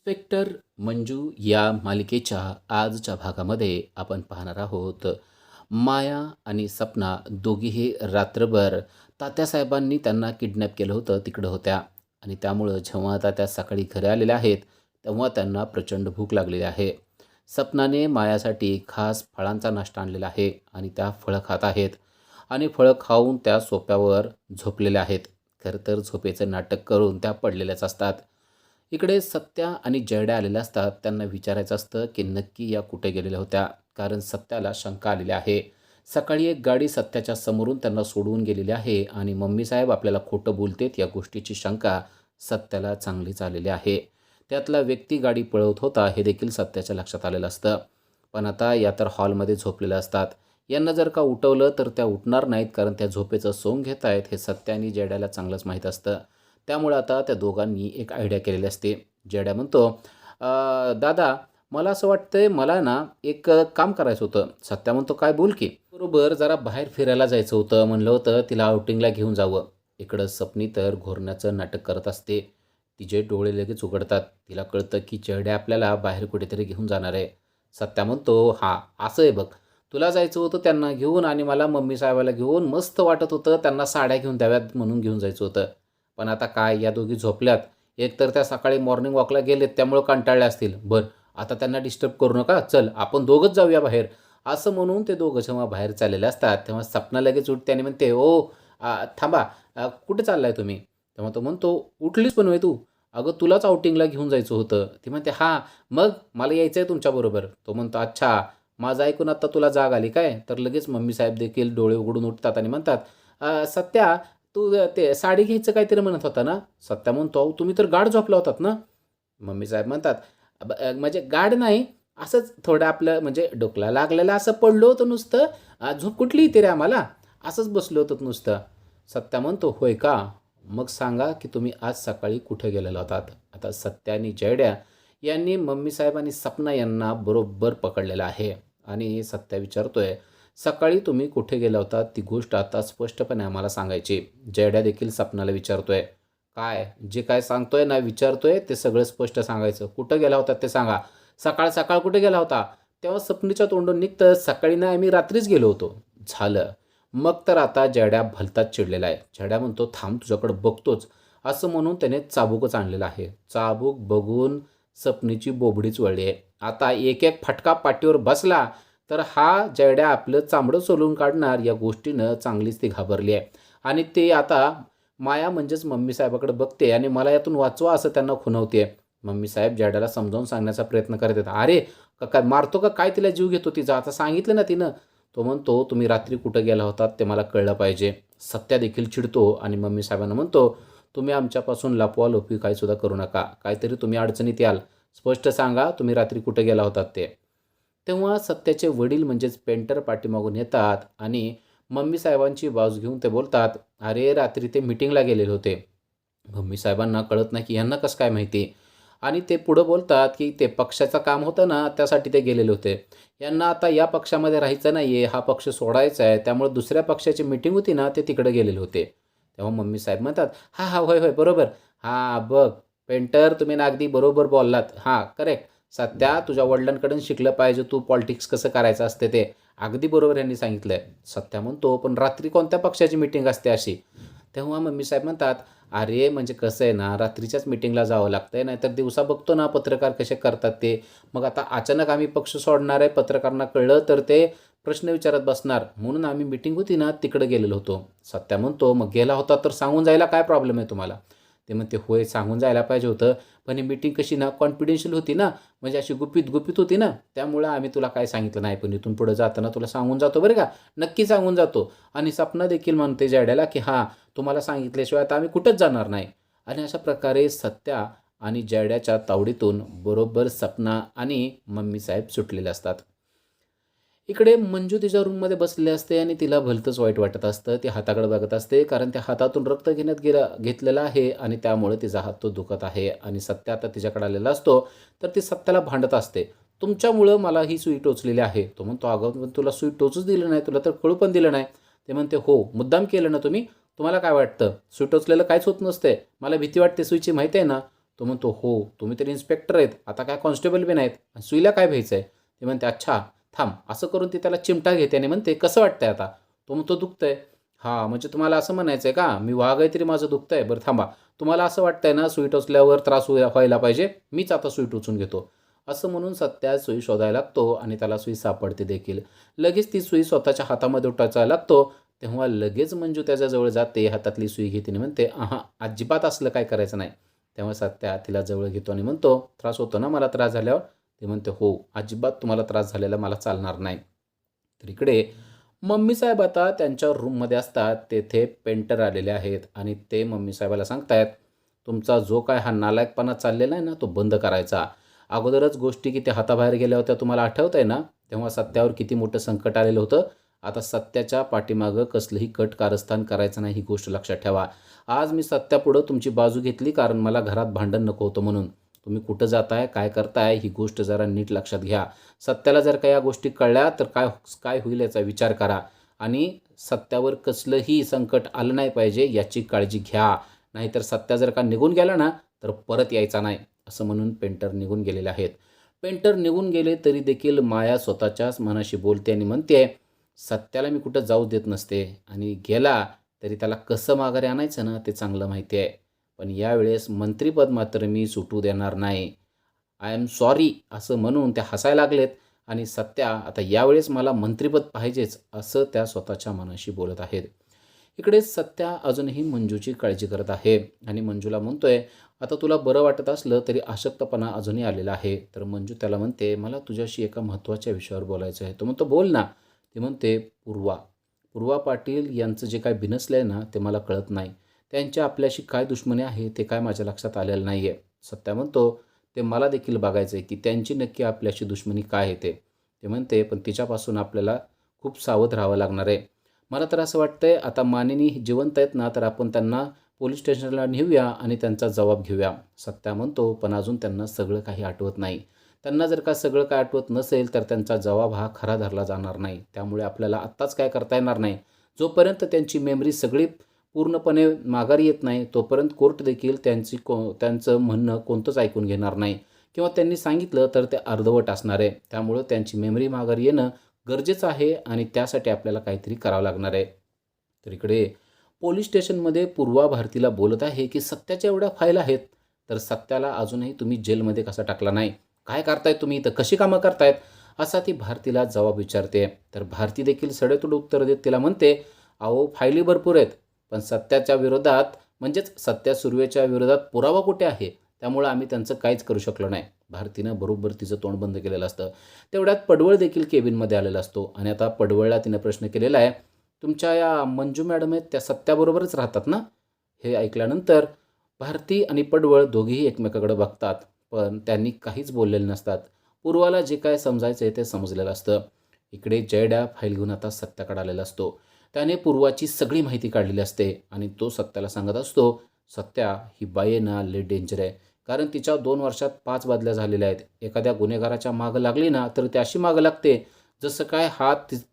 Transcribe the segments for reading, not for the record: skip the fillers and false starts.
Inspector Manju या मालिकेच्या आजच्या भागामध्ये आपण पाहणार आहोत. माया आणि सपना दोघीही रात्रभर तात्यासाहेबांनी त्यांना किडनॅप केलं होतं तिकडं होत्या आणि त्यामुळं जेव्हा आता त्या सकाळी घरी आलेल्या आहेत तेव्हा त्यांना प्रचंड भूक लागलेली आहे. सपनाने मायासाठी खास फळांचा नाश्ता आणलेला आहे आणि त्या फळं खात आहेत आणि फळं खाऊन त्या सोफ्यावर झोपलेल्या आहेत. खरं तर झोपेचं नाटक करून त्या पडलेल्याच असतात. इकडे सत्या आणि जयड्या आलेल्या असतात. त्यांना विचारायचं असतं की नक्की या कुठे गेलेल्या होत्या, कारण सत्याला शंका आलेली आहे. सकाळी एक गाडी सत्याच्या समोरून त्यांना सोडवून गेलेली आहे आणि मम्मी साहेब आपल्याला खोटं बोलतेत या गोष्टीची शंका सत्याला चांगलीच आलेली आहे. त्यातला व्यक्ती गाडी पळवत होता हे देखील सत्याच्या लक्षात आलेलं असतं. पण आता या तर हॉलमध्ये झोपलेल्या असतात. यांना जर का उठवलं तर त्या उठणार नाहीत, कारण त्या झोपेचं सोंग घेत आहेत हे सत्या आणि जयड्याला चांगलंच माहीत असतं. त्यामुळे आता त्या दोघांनी एक आयडिया केलेली असते. जयड्या म्हणतो, दादा मला असं वाटतंय मला ना एक काम करायचं होतं." सत्या म्हणतो, "काय बोल की." "बरोबर जरा बाहेर फिरायला जायचं होतं. म्हणलं होतं तिला आउटिंगला घेऊन जावं." इकडं सपनी तर घोरण्याचं नाटक करत असते. तिचे डोळे लगेच उघडतात. तिला कळतं की जयड्या आपल्याला बाहेर कुठेतरी घेऊन जाणार आहे. सत्या म्हणतो, "हां, असं आहे बघ. तुला जायचं होतं त्यांना घेऊन आणि मला मम्मी साहेबाला घेऊन मस्त वाटत होतं. त्यांना साड्या घेऊन द्याव्यात म्हणून घेऊन जायचं होतं. पण आता काय या दोघी झोपल्यात. एकतर त्या सकाळी मॉर्निंग वॉकला गेलेत त्यामुळं कंटाळल्या असतील. बरं आता त्यांना डिस्टर्ब करू नका. चल आपण दोघंच जाऊया बाहेर." असं म्हणून ते दोघं जेव्हा बाहेर चाललेले असतात तेव्हा सपना लगेच उठते आणि म्हणते, "ओ थांबा. कुठे चाललाय तुम्ही?" तेव्हा तो म्हणतो, "उठलीस पण होय तू? अगं तुलाच आउटिंगला घेऊन जायचं होतं." ती म्हणते, "हां, मग मला यायचं आहे तुमच्याबरोबर." तो म्हणतो, "अच्छा, माझं ऐकून आत्ता तुला जाग आली काय?" तर लगेच मम्मी साहेब देखील डोळे उघडून उठतात आणि म्हणतात, सत्या तू ते साडी घ्यायचं काहीतरी म्हणत होता ना?" सत्या म्हणतो, "अहो तुम्ही तर गाढ झोपला होतात ना?" मम्मी साहेब म्हणतात, म्हणजे गाढ नाही, असंच थोडं आपलं म्हणजे डोकला लागलेलं असं पडलो होतं नुसतं. झोप कुठली येते रे आम्हाला? असंच बसलो होतो नुसतं." सत्या म्हणतो, "होय का? मग सांगा की तुम्ही आज सकाळी कुठे गेलेला होतात?" आता सत्या आणि जयड्या यांनी मम्मी साहेब आणि सपना यांना बरोबर पकडलेलं आहे आणि सत्या विचारतोय, "सकाळी तुम्ही कुठे गेला होतात ती गोष्ट आता स्पष्टपणे आम्हाला सांगायची." जयड्या देखील सपनाला विचारतोय, "काय जे काय सांगतोय ना विचारतोय ते सगळं स्पष्ट सांगायचं. कुठं गेला होता ते सांगा. सकाळ सकाळ कुठे गेला होता?" तेव्हा सपनीच्या तोंडून निघतं, "सकाळी नाही आम्ही रात्रीच गेलो होतो." झालं. मग तर आता जयड्या भलताच चिडलेला आहे. जयड्या म्हणतो, "थांब तुझ्याकडे बघतोच." असं म्हणून त्याने चाबूकच आणलेला आहे. चाबूक बघून सपनीची बोबडीच वळली आहे. आता एक एक फटका पाठीवर बसला तर हा जयड्या आपलं चामडं सोलून काढणार या गोष्टीनं चांगलीच ती घाबरली आहे. आणि ते आता माया म्हणजेच मम्मी साहेबाकडे बघते आणि मला यातून वाचवा असं त्यांना खुणवते. मम्मी साहेब जयड्याला समजावून सांगण्याचा प्रयत्न करत आहेत. "अरे काय मारतो का काय, तिला जीव घेतो तिचा? आता सांगितलं ना तिनं." तो म्हणतो, "तुम्ही रात्री कुठं गेला होतात ते मला कळलं पाहिजे." सत्या देखील चिडतो आणि मम्मी साहेबांना म्हणतो, "तुम्ही आमच्यापासून लपवालपवी काहीसुद्धा करू नका. काहीतरी तुम्ही अडचणीत याल. स्पष्ट सांगा तुम्ही रात्री कुठे गेला होतात ते." तेव्हा सत्याचे वडील म्हणजेच पेंटर पाठीमागून येतात आणि मम्मी साहेबांची बाजू घेऊन ते बोलतात, "अरे रात्री ते मीटिंगला गेलेले होते." मम्मी साहेबांना कळत नाही की ह्यांना कसं काय माहिती? आणि ते पुढं बोलतात की ते पक्षाचं काम होतं ना त्यासाठी ते गेलेले होते. यांना आता या पक्षामध्ये राहायचं नाही आहे, हा पक्ष सोडायचा आहे. त्यामुळे दुसऱ्या पक्षाची मीटिंग होती ना ते तिकडे गेलेले होते. तेव्हा मम्मी साहेब म्हणतात, "हां, हां. होय, होय. बरोबर. हां, बघ पेंटर तुम्ही ना अगदी बरोबर बोललात. हां, करेक्ट. सध्या तुझ्या वडिलांकडून शिकलं पाहिजे तू पॉलिटिक्स कसं करायचं असते ते." अगदी बरोबर यांनी सांगितलंय. सत्या म्हणतो, "पण रात्री कोणत्या पक्षाची मीटिंग असते अशी?" तेव्हा मम्मी साहेब म्हणतात, "अरे म्हणजे कसं आहे ना रात्रीच्याच मीटिंगला जावं लागतंय, नाहीतर दिवसा बघतो ना पत्रकार कसे करतात ते. मग आता अचानक आम्ही पक्ष सोडणार आहे, पत्रकारांना कळलं तर ते प्रश्न विचारत बसणार. म्हणून आम्ही मीटिंग होती ना तिकडे गेलेलो होतो." सत्या म्हणतो, "मग गेला होता तर सांगून जायला काय प्रॉब्लेम आहे तुम्हाला?" ते म्हणते, "होय सांगून जायला पाहिजे होतं, पण ही मीटिंग कशी ना कॉन्फिडेन्शियल होती ना, म्हणजे अशी गुपित होती ना, त्यामुळं आम्ही तुला काय सांगितलं नाही. पण इथून पुढे जाताना तुला सांगून जातो बरं का, नक्की सांगून जातो." आणि सपना देखील म्हणते जयड्याला की "हां, तुम्हाला सांगितल्याशिवाय आता आम्ही कुठंच जाणार नाही." आणि अशा प्रकारे सत्या आणि जयड्याच्या तावडीतून बरोबर सपना आणि मम्मी साहेब सुटलेले असतात. इकडे मंजू तिच्या रूममध्ये बसलेली असते आणि तिला भलतंच वाईट वाटत असतं. ती हाताकडे बघत असते, कारण त्या हातातून रक्त घेतलेलं आहे आणि त्यामुळे तिचा हात तो दुखत आहे आणि सत्या आता तिच्याकडे आलेला असतो. तर ती सत्याला भांडत असते, "तुमच्यामुळं मला ही सुई टोचलेली आहे." तो म्हणतो, "अगं पण तुला सुई टोचूच दिलं नाही, तुला तर कळू पण दिलं नाही." ते म्हणते, "हो, मुद्दाम केलं ना तुम्ही? तुम्हाला काय वाटतं? सुई टोचलेलं काहीच होत नसते. मला भीती वाटते सुईची माहिती आहे ना." तो म्हणतो, हो तुम्ही तर इन्स्पेक्टर आहेत, आता काय कॉन्स्टेबल बी नाहीत, आणि सुईला काय भ्यायचं आहे? ती म्हणते, अच्छा थांब. असं करून ती त्याला चिमटा घेते आणि म्हणते, कसं वाटतंय आता? तो म्हणतो, दुखतंय. हां, म्हणजे तुम्हाला असं म्हणायचं आहे का, मी वाघ आहे तरी माझं दुखतंय? बरं थांबा, तुम्हाला असं वाटतंय ना सुई टोचल्यावर त्रास व्हायला पाहिजे, मीच आता सुई टोचून घेतो. असं म्हणून सत्या सुई शोधायला लागतो आणि त्याला सुई सापडते देखील. लगेच ती सुई स्वतःच्या हातामध्ये टोचायला लागतो. तेव्हा लगेच मंजू त्याच्याजवळ जाते, हातातली सुई घेते आणि म्हणते, आहा, अजिबात असलं काय करायचं नाही. तेव्हा सत्या तिला जवळ घेतो आणि म्हणतो, त्रास होतो ना मला त्रास झाल्यावर? ती म्हणते, हो अजिबात तुम्हाला त्रास झालेला मला चालणार नाही. तर इकडे मम्मी साहेब आता त्यांच्या रूममध्ये असतात. तेथे पेंटर आलेले आहेत आणि ते मम्मी साहेबाला सांगतायत, तुमचा जो काय हा नालायकपणा चाललेला आहे ना, तो बंद करायचा. अगोदरच गोष्टी किती हाताबाहेर गेल्या होत्या तुम्हाला आठवत आहे ना? तेव्हा सत्यावर किती मोठं संकट आलेलं होतं. आता सत्याच्या पाठीमागं कसलंही कट कारस्थान करायचं नाही, ही गोष्ट लक्षात ठेवा. आज मी सत्यापुढं तुमची बाजू घेतली कारण मला घरात भांडण नको होतं म्हणून. तुम्ही कुठं जाताय, काय करताय, ही गोष्ट जरा नीट लक्षात घ्या. सत्याला जर का या गोष्टी कळल्या तर काय काय होईल याचा विचार करा आणि सत्यावर कसलंही संकट आलं नाही पाहिजे याची काळजी घ्या. नाहीतर सत्या जर का निघून गेला ना, तर परत यायचा नाही. असं म्हणून पेंटर निघून गेलेले आहेत. पेंटर निघून गेले तरी देखील माया स्वतःच्याच मनाशी बोलते आणि म्हणते, सत्याला मी कुठं जाऊ देत नसते आणि गेला तरी त्याला कसं माघारी आणायचं ना ते चांगलं माहिती आहे. पण यावेळेस मंत्रिपद मात्र मी सुटू देणार नाही. आय एम सॉरी असं म्हणून त्या हसायला लागलेत आणि सत्या आता यावेळेस मला मंत्रिपद पाहिजेच असं त्या स्वतःच्या मनाशी बोलत आहेत. इकडे सत्या अजूनही मंजूची काळजी करत आहे आणि मंजूला म्हणतोय, आता तुला बरं वाटत असलं तरी अशक्तपणा अजूनही आलेला आहे. तर मंजू त्याला म्हणते, मला तुझ्याशी एका महत्त्वाच्या विषयावर बोलायचं आहे. तो म्हणतो, बोल ना. ती म्हणते, पूर्वा पूर्वा पाटील यांचं जे काय बिनसलं आहे ना ते मला कळत नाही. त्यांची आपल्याशी काय दुश्मनी आहे ते काय माझ्या लक्षात आलेलं नाही आहे. सत्या म्हणतो, ते मला देखील बघायचं आहे की त्यांची नक्की आपल्याशी दुश्मनी काय आहे ते. ते म्हणते, पण तिच्यापासून आपल्याला खूप सावध राहावं लागणार आहे. मला तर असं वाटतंय आता मानिनी जिवंत आहेत ना, तर आपण त्यांना पोलीस स्टेशनला नेऊया आणि त्यांचा जबाब घेऊया. सत्या म्हणतो, पण अजून त्यांना सगळं काही आठवत नाही. त्यांना जर का सगळं काय आठवत नसेल तर त्यांचा जबाब हा खरा धरला जाणार नाही. त्यामुळे आपल्याला आत्ताच काय करता येणार नाही. जोपर्यंत त्यांची मेमरी सगळी पूर्णपणे माघारी येत नाही, तोपर्यंत कोर्ट देखील त्यांचं म्हणणं कोणतंच ऐकून घेणार नाही किंवा त्यांनी सांगितलं तर ते अर्धवट असणार आहे. त्यामुळं त्यांची मेमरी माघारी येणं गरजेचं आहे आणि त्यासाठी आपल्याला काहीतरी करावं लागणार आहे. तर इकडे पोलीस स्टेशनमध्ये पूर्वा भारतीला बोलत आहे की सत्याच्या एवढ्या फाईल आहेत, तर सत्याला अजूनही तुम्ही जेलमध्ये कसा टाकला नाही? काय करतायत तुम्ही इथं? कशी कामं करतायत? असा ती भारतीला जबाब विचारते. तर भारती देखील सडेतोड उत्तर देत तिला म्हणते, अहो फायली भरपूर आहेत, पण सत्याच्या विरोधात म्हणजेच सत्या सुर्वेच्या विरोधात पुरावा कुठे आहे? त्यामुळं आम्ही त्यांचं काहीच करू शकलो नाही. भारतीनं बरोबर तिचं तोंड बंद केलेलं असतं. तेवढ्यात पडवळ देखील केबिनमध्ये आलेला असतो आणि आता पडवळला तिनं प्रश्न केलेला आहे, तुमच्या या मंजू मॅडम आहेत त्या सत्याबरोबरच राहतात ना? हे ऐकल्यानंतर भारती आणि पडवळ दोघेही एकमेकाकडे बघतात, पण त्यांनी काहीच बोललेले नसतात. पूर्वाला जे काय समजायचं आहे ते समजलेलं असतं. इकडे जयड्या फाईल घेऊन आता सत्याकडे आलेला असतो. त्याने पूर्वाची सगळी माहिती काढलेली असते आणि तो सत्याला सांगत असतो, सत्या ही बाई आहे ना लय डेंजर आहे. कारण तिच्या 2 वर्षात 5 बदल्या झालेल्या आहेत. एखाद्या गुन्हेगाराच्या मागं लागली ना तर ती अशी मागं लागते जसं काय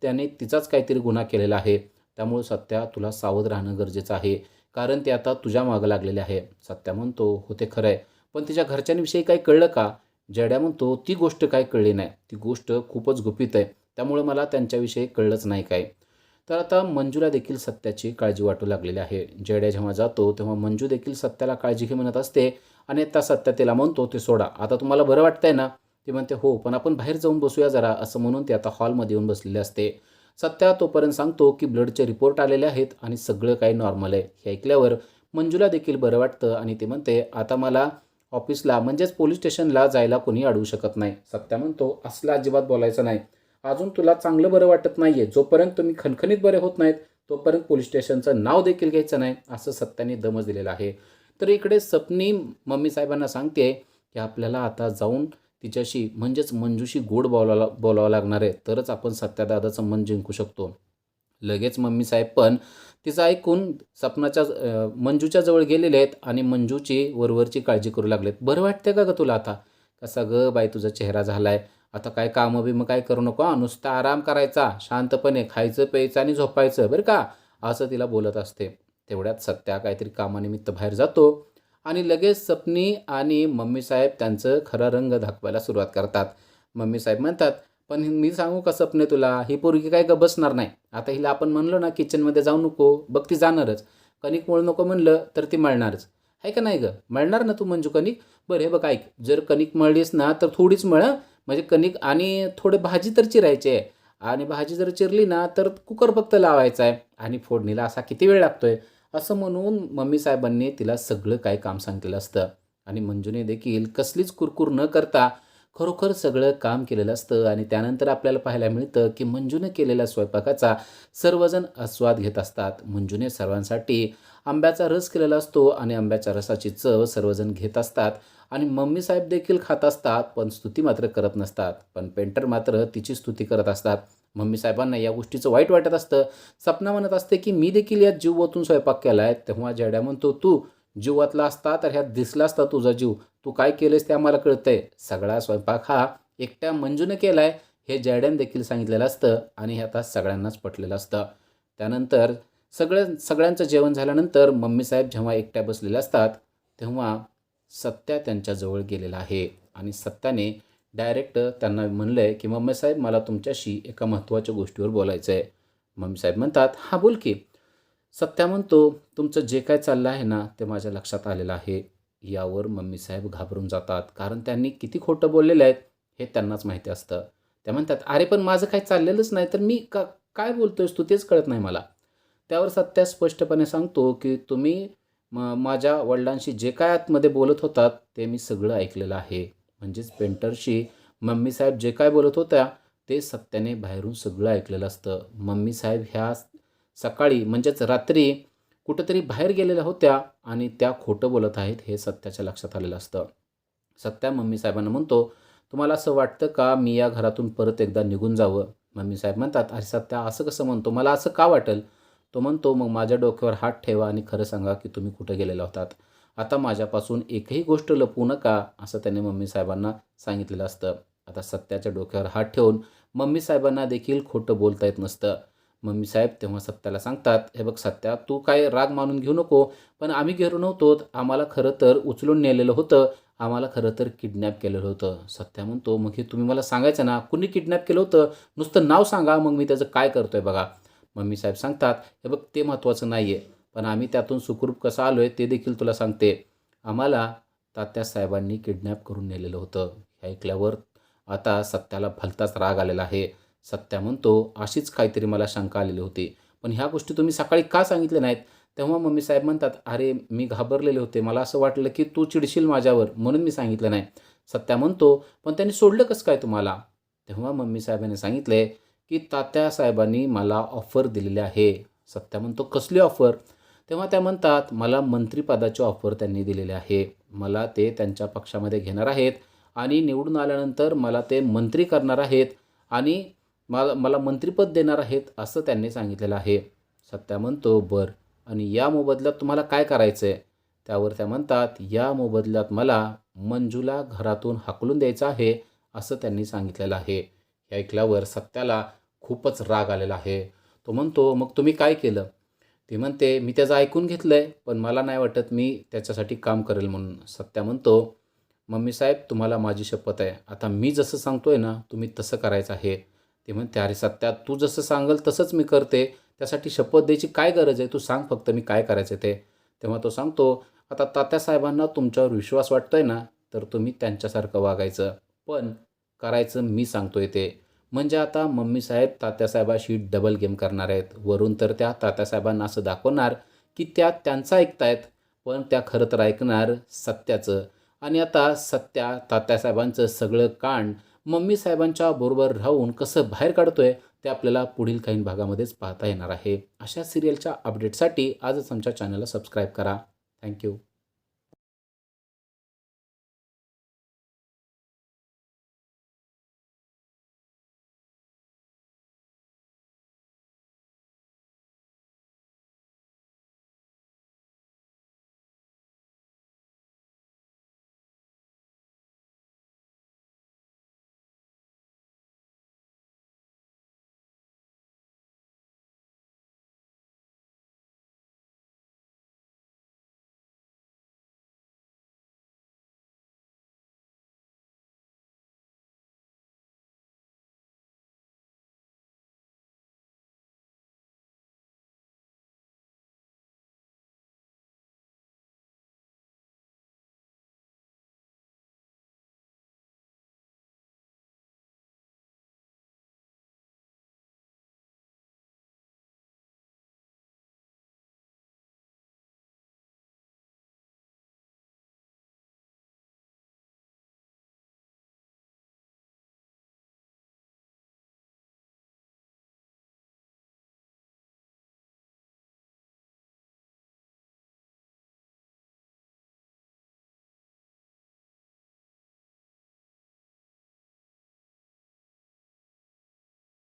त्याने तिचाच काहीतरी गुन्हा केलेला आहे. त्यामुळे सत्या तुला सावध राहणं गरजेचं आहे. कारण ती आता तुझ्या मागं लागलेली आहे. सत्या म्हणतो, हो ते खरं आहे. पण तिच्या घरच्यांविषयी काही कळलं का? जयड्या म्हणतो, ती गोष्ट काय कळली नाही. ती गोष्ट खूपच गुपित आहे. त्यामुळे मला त्यांच्याविषयी कळलंच नाही काय. तर आता मंजूला देखील सत्याची काळजी वाटू लागलेली आहे. जयड्या जेव्हा जातो तेव्हा मंजू देखील सत्याला काळजी घे म्हणत असते आणि आता सत्या तिला म्हणतो, ते सोडा. आता तुम्हाला बरं वाटतंय ना? ती म्हणते, हो, पण आपण बाहेर जाऊन बसूया जरा, असं म्हणून ती आता हॉलमध्ये येऊन बसलेली असते. सत्या तोपर्यंत सांगतो की ब्लडचे रिपोर्ट आलेले आहेत आणि सगळं काही नॉर्मल आहे. हे ऐकल्यावर मंजूला देखील बरं वाटतं आणि ती म्हणते, आता मला ऑफिसला म्हणजेच पोलीस स्टेशनला जायला कोणी अडवू शकत नाही. सत्या म्हणतो, असलं अजिबात बोलायचं नाही. अजून तुला चांगलं बरं वाटत नाही आहे. जोपर्यंत तुम्ही खणखणीत बरे होत नाहीत, तोपर्यंत पोलीस स्टेशनचं नाव देखील घ्यायचं नाही, असं सत्याने दमच दिलेलं आहे. तर इकडे सपनी मम्मी साहेबांना सांगते की आपल्याला आता जाऊन तिच्याशी म्हणजेच मंजूशी गोड बोलावं लागणार आहे, तरच आपण सत्यादादाचं मन जिंकू शकतो. लगेच मम्मी साहेब पण तिचं ऐकून मंजूच्या जवळ गेलेले आहेत आणि मंजूची वरवरची काळजी करू लागलेत. बरं वाटतंय का गं तुला आता? कसा गं बाई तुझा चेहरा झालाय? आता काय कामं बिमं काय करू नको हां, नुसता आराम करायचा, शांतपणे खायचं, प्यायचं आणि झोपायचं बरं का, असं तिला बोलत असते. तेवढ्यात सत्या काहीतरी कामानिमित्त बाहेर जातो आणि लगेच सपनी आणि मम्मीसाहेब त्यांचं खरा रंग दाखवायला सुरुवात करतात. मम्मीसाहेब म्हणतात, "पण मी सांगू का सपने तुला, ही पोरगी काय गप्प बसणार नाही. आता हिला आपण म्हणलो ना किचनमध्ये जाऊ नको, बघ ती जाणारच. कणिक मळू नको म्हणलं तर ती मळणारच. आहे का नाही गं? मळणार ना तू मंजू कणिक? बरं हे बघ ऐक, जर कणिक मळलीस ना तर थोडीच मळ म्हणजे कणिक आणि थोडे भाजी तर चिरायची आहे आणि भाजी जर चिरली ना तर कुकर फक्त लावायचा आहे आणि फोडणीला असा किती वेळ लागतोय?" असं म्हणून मम्मी साहेबांनी तिला सगळं काही काम सांगितलेलं असतं आणि मंजूने देखील कसलीच कुरकुर न करता खरोखर सगळं काम केलेलं असतं आणि त्यानंतर आपल्याला पाहायला मिळतं की मंजूने केलेल्या स्वयंपाकाचा सर्वजण आस्वाद घेत असतात. मंजूने सर्वांसाठी आंब्याचा रस केलेला असतो आणि आंब्याच्या रसाची चव सर्वजण घेत असतात आणि मम्मी साहेब देखील खात असतात, पण स्तुती मात्र करत नसतात. पण पेंटर मात्र तिची स्तुती करत असतात. मम्मी साहेबांना या गोष्टीचं वाईट वाटत असतं. सपना म्हणत असते की मी देखील यात जीव ओतून स्वयंपाक केला आहे. तेव्हा जयड्या म्हणतो, "तू जीव ओतला असता तर ह्यात दिसला असता तुझा जीव. तू काय केलंस ते आम्हाला कळतंय. सगळा स्वयंपाक हा एकट्या मंजूने केलाय हे जयड्याने देखील सांगितलेलं असतं आणि हे आता सगळ्यांनाच पटलेलं असतं. त्यानंतर सगळ्यांचं जेवण झाल्यानंतर मम्मीसाहेब जेव्हा एकट्या बसलेल्या असतात, तेव्हा सत्या त्यांच्याजवळ गेलेला आहे आणि सत्याने डायरेक्ट त्यांना म्हणलं आहे, की "मम्मीसाहेब मला तुमच्याशी एका महत्त्वाच्या गोष्टीवर बोलायचं आहे." मम्मीसाहेब म्हणतात, "हां, बोल की." सत्या म्हणतो, "तुमचं जे काय चाललं आहे ना, ते माझ्या लक्षात आलेलं आहे." यावर मम्मीसाहेब घाबरून जातात, कारण त्यांनी किती खोटं बोललेलं आहेत हे त्यांनाच माहिती असतं. त्या म्हणतात, "अरे पण माझं काही चाललेलंच नाही, तर मी काय बोलतोयस तू तेच कळत नाही मला." त्यावर सत्या स्पष्टपणे सांगतो, की "तुम्ही माझ्या वडिलांशी जे काय आतमध्ये बोलत होतात, ते मी सगळं ऐकलेलं आहे." म्हणजेच पेंटरशी मम्मीसाहेब जे काय बोलत होत्या, ते सत्याने बाहेरून सगळं ऐकलेलं असतं. मम्मीसाहेब ह्या सकाळी म्हणजेच रात्री कुठेतरी बाहेर गेलेल्या होत्या आणि त्या खोटं बोलत आहेत हे सत्याच्या लक्षात आलेलं असतं. सत्या मम्मीसाहेबांना म्हणतो, "तुम्हाला असं वाटतं का मी या घरातून परत एकदा निघून जावं?" मम्मीसाहेब म्हणतात, "अरे सत्या असं कसं म्हणतो? मला असं का वाटेल?" तो म्हणतो, "मग माझ्या डोक्यावर हात ठेवा आणि खरं सांगा की तुम्ही कुठे गेलेला होतात. आता माझ्यापासून एकही गोष्ट लपवू नका." असं त्याने मम्मीसाहेबांना सांगितलेलं असतं. आता सत्याच्या डोक्यावर हात ठेवून मम्मीसाहेबांना देखील खोटं बोलता येत नसतं. मम्मीसाहेब तेव्हा सत्याला सांगतात, "हे बघ सत्या, तू काय राग मानून घेऊ नको, पण आम्ही गेलो नव्हतो. आम्हाला खरं तर उचलून नेलेलं होतं. आम्हाला खरं तर किडनॅप केलेलं होतं." सत्या म्हणतो, "मग हे तुम्ही मला सांगायचं ना, कुणी किडनॅप केलं होतं? नुसतं नाव सांगा, मग मी त्याचं काय करतोय बघा." मम्मीसाहेब सांगतात, "हे बघ ते महत्त्वाचं नाही आहे, पण आम्ही त्यातून सुखरूप कसं आलो आहे ते देखील तुला सांगते. आम्हाला तात्यासाहेबांनी किडनॅप करून नेलेलं होतं." हे ऐकल्यावर आता सत्याला भलताच राग आलेला आहे. सत्या म्हणतो, "अशीच काहीतरी मला शंका आलेली होती. पण ह्या गोष्टी तुम्ही सकाळी का सांगितल्या नाहीत?" तेव्हा मम्मीसाहेब म्हणतात, "अरे मी घाबरलेले होते. मला असं वाटलं की तू चिडशील माझ्यावर म्हणून मी सांगितलं नाही." सत्या म्हणतो, "पण त्यांनी सोडलं कसं काय तुम्हाला?" तेव्हा मम्मीसाहेबांनी सांगितले, की तात्यासाहेबांनी मला ऑफर दिलेली आहे. सत्या म्हणतो, "कसली ऑफर?" तेव्हा त्या म्हणतात, "मला मंत्रिपदाची ऑफर त्यांनी दिलेली आहे. मला ते त्यांच्या पक्षामध्ये घेणार आहेत आणि निवडून आल्यानंतर मला ते मंत्री करणार आहेत आणि मला मला मंत्रिपद देणार आहेत," असं त्यांनी सांगितलेलं आहे. सत्या म्हणतो, "बरं आणि या मोबदल्यात तुम्हाला काय करायचं आहे?" त्यावर त्या म्हणतात, "या मोबदल्यात मला मंजूला घरातून हाकलून द्यायचं आहे," असं त्यांनी सांगितलेलं आहे. हे ऐकल्यावर सत्याला खूपच राग आलेला आहे. तो म्हणतो, "मग तुम्ही काय केलं?" ती म्हणते, "मी त्याचं ऐकून घेतलंय, पण मला नाही वाटत मी त्याच्यासाठी काम करेल म्हणून." सत्या म्हणतो, "मम्मी साहेब तुम्हाला माझी शपथ आहे. आता मी जसं सांगतोय ना, तुम्ही तसं करायचं आहे." ती म्हणते, "अरे सत्या तू जसं सांगाल तसंच मी करते. त्यासाठी शपथ द्यायची काय गरज आहे? तू सांग फक्त मी काय करायचं ते." तेव्हा तो सांगतो, "आता तात्यासाहेबांना तुमच्यावर विश्वास वाटतोय ना, तर तुम्ही त्यांच्यासारखं वागायचं. पण करायचं मी सांगतोय ते." म्हणजे आता मम्मीसाहेब तात्यासाहेबाशी डबल गेम करणार आहेत. वरून तर त्या तात्यासाहेबांना असं दाखवणार, की त्या त्यांचं ऐकतायत, पण त्या खरं तर ऐकणार सत्याचं. आणि आता सत्या तात्यासाहेबांचं सगळं कांड मम्मीसाहेबांच्या बरोबर राहून कसं बाहेर काढतोय, ते आपल्याला पुढील काही भागामध्येच पाहता येणार आहे. अशा सिरियलच्या अपडेटसाठी आजच आमच्या चॅनलला सबस्क्राईब करा. थँक